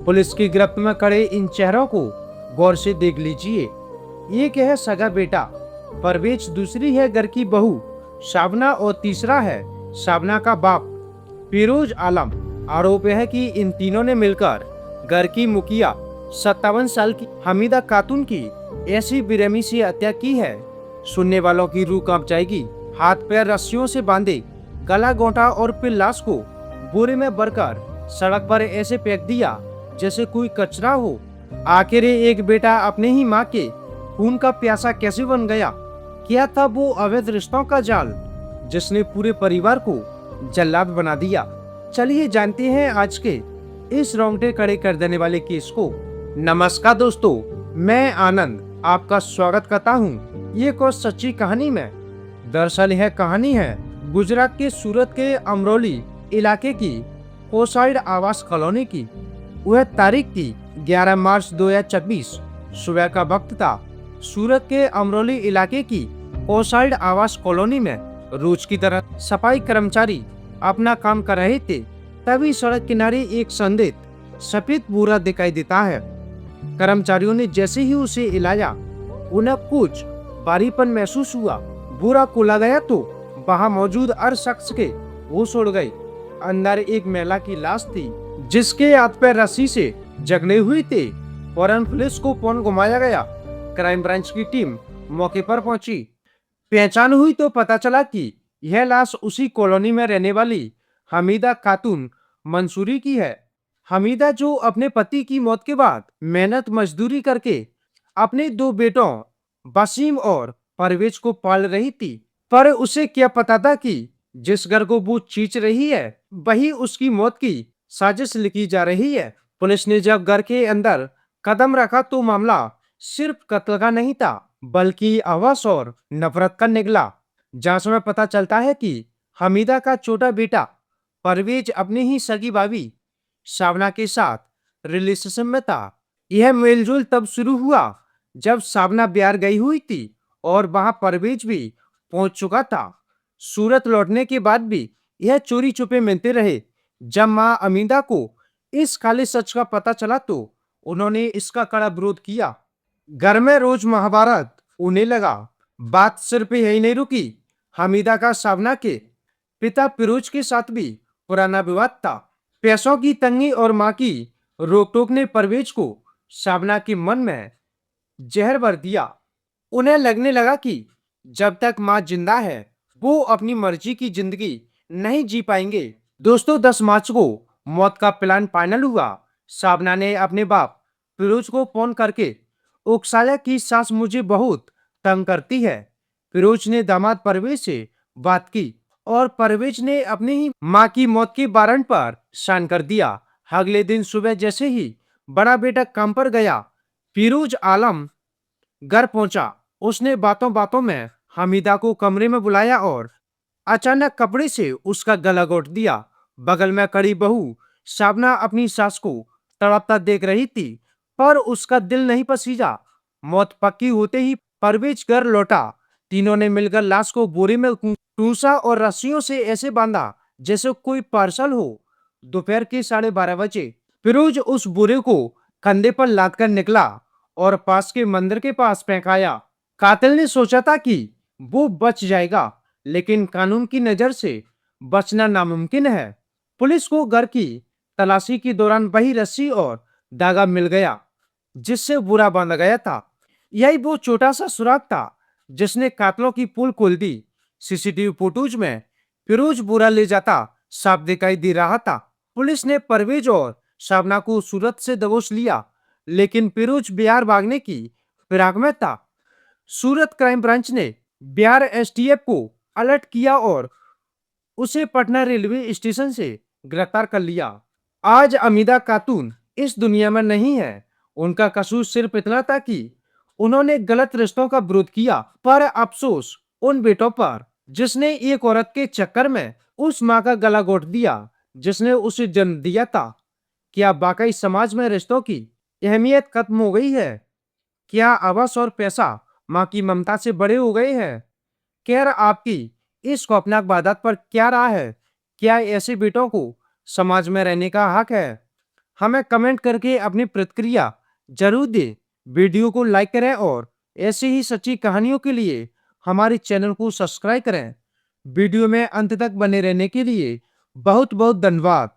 Police की गिरफ्त में खड़े इन चेहरों को गौर से देख लीजिए। एक है सगा बेटा परवेज, दूसरी है घर की बहू शाबना और तीसरा है शाबना का बाप फिरोज आलम। आरोप है कि इन तीनों ने मिलकर घर की मुखिया 57 साल की हमीदा खातून की ऐसी बेरहमी से हत्या की है। सुनने वालों की रूह कांप जाएगी। हाथ पैर रस्सियों से बांधे, गला घोंटा और फिर लाश को बोरे में भरकर सड़क पर ऐसे फेंक दिया जैसे कोई कचरा हो। आखिर एक बेटा अपने ही माँ के खून का प्यासा कैसे बन गया? क्या था वो अवैध रिश्तों का जाल जिसने पूरे परिवार को जल्लाद बना दिया? चलिए जानते हैं आज के इस रोंगटे खड़े कर देने वाले केस को। नमस्कार दोस्तों, मैं आनंद आपका स्वागत करता हूँ ये कोई सच्ची कहानी में। दरअसल यह कहानी है गुजरात के सूरत के अमरोली इलाके की कोसाइड आवास कॉलोनी की। वह तारीख थी 11 मार्च 2026। सुबह का वक्त था। सूरत के अमरोली इलाके की कोसाइड आवास कॉलोनी में रोज की तरह सफाई कर्मचारी अपना काम कर रहे थे। तभी सड़क किनारे एक संदिग्ध सफेद बोरा दिखाई देता है। कर्मचारियों ने जैसे ही उसे हिलाया, उन्हें कुछ भारीपन महसूस हुआ। बोरा खोला गया तो वहां मौजूद हर शख्स के होश उड़ गए। अंदर एक महिला की लाश थी जिसके हाथ पैर रस्सी से जकड़े हुए थे। फौरन पुलिस को फोन घुमाया गया। क्राइम ब्रांच की टीम मौके पर पहुंची। पहचान हुई तो पता चला कि यह लाश उसी कॉलोनी में रहने वाली हमीदा खातून मंसूरी की है। हमीदा जो अपने पति की मौत के बाद मेहनत मजदूरी करके अपने दो बेटों वसीम और परवेज को पाल रही थी। पर उसे क्या पता था कि जिस घर को वो चींच रही है वही उसकी मौत की साजिश लिखी जा रही है। पुलिस ने जब घर के अंदर कदम रखा तो मामला सिर्फ कत्ल का नहीं था बल्कि आवास और नफरत का निकला। जांच में पता चलता है कि हमीदा का छोटा बेटा परवेज अपनी ही सगी भाभी शाबना के साथ रिलेशनशिप में था। यह मेलजोल तब शुरू हुआ जब शाबना बिहार गई हुई थी और वहां परवेज भी पहुंच चुका था। सूरत लौटने के बाद भी यह चोरी छुपे मिलते रहे। जब मां अमीदा को इस काले सच का पता चला तो उन्होंने इसका कड़ा विरोध किया। घर में रोज महाभारत होने लगा। बात सिर्फ यही नहीं रुकी। हमीदा का शाबना के पिता फिरोज के साथ भी पुराना विवाद था। पैसों की तंगी और मां की रोक टोक ने परवेज को शाबना के मन में जहर भर दिया। उन्हें लगने लगा कि जब तक मां जिंदा है वो अपनी मर्जी की जिंदगी नहीं जी पाएंगे। दोस्तों, 10 मार्च को मौत का प्लान फाइनल हुआ। शाबना ने अपने बाप फिरोज को फोन करके उकसाया कि सास मुझे बहुत तंग करती है। फिरोज ने दामाद परवेज से बात की और परवेज ने अपनी ही मां की मौत के वारंट पर साइन कर दिया। अगले दिन सुबह जैसे ही बड़ा बेटा काम पर गया, फिरोज आलम घर पहुंचा। उसने बातों बातों में हमीदा को कमरे में बुलाया और अचानक कपड़े से उसका गला घोंट दिया। बगल में खड़ी बहू शाबना अपनी सास को तड़पता देख रही थी, पर उसका दिल नहीं पसीजा। मौत पक्की होते ही परवेज घर लौटा। तीनों ने मिलकर लाश को बोरे में ठूसा और रस्सियों से ऐसे बांधा जैसे कोई पार्सल हो। दोपहर के 12:30 बजे फिरोज उस बोरे को कंधे पर लाद कर निकला और पास के मंदिर के पास फेंकाया। कातिल ने सोचा था कि वो बच जाएगा, लेकिन कानून की नजर से बचना नामुमकिन है। पुलिस को घर की तलाशी के दौरान वही रस्सी और धागा मिल गया जिससे बुरा बांधा गया था। यही वो छोटा सा सुराग था जिसने कातलों की पोल खोल दी। सीसीटीवी फुटेज में फिरोज बुरा ले जाता साफ दिखाई दे रहा था। पुलिस ने परवेज और शाबना को सूरत से दबोच लिया, लेकिन फिरोज बिहार भागने की फिराक में था। सूरत क्राइम ब्रांच ने बिहार एसटीएफ को अलर्ट किया और उसे पटना रेलवे स्टेशन से गिरफ्तार कर लिया। आज अमीदा खातून इस दुनिया में नहीं है। उनका कसूर सिर्फ इतना था कि उन्होंने गलत रिश्तों का विरोध किया। पर अफसोस उन बेटों पर जिसने एक औरत के चक्कर में उस माँ का गला घोंट दिया जिसने उसे जन्म दिया था। क्या वाकई समाज में रिश्तों की अहमियत खत्म हो गई है? क्या आवास और पैसा माँ की ममता से बड़े हो गए हैं? खैर, आपकी इस खौफनाक वारदात पर क्या राय है? क्या ऐसे बेटों को समाज में रहने का हक है? हमें कमेंट करके अपनी प्रतिक्रिया जरूर दें। वीडियो को लाइक करें और ऐसे ही सच्ची कहानियों के लिए हमारे चैनल को सब्सक्राइब करें। वीडियो में अंत तक बने रहने के लिए बहुत बहुत धन्यवाद।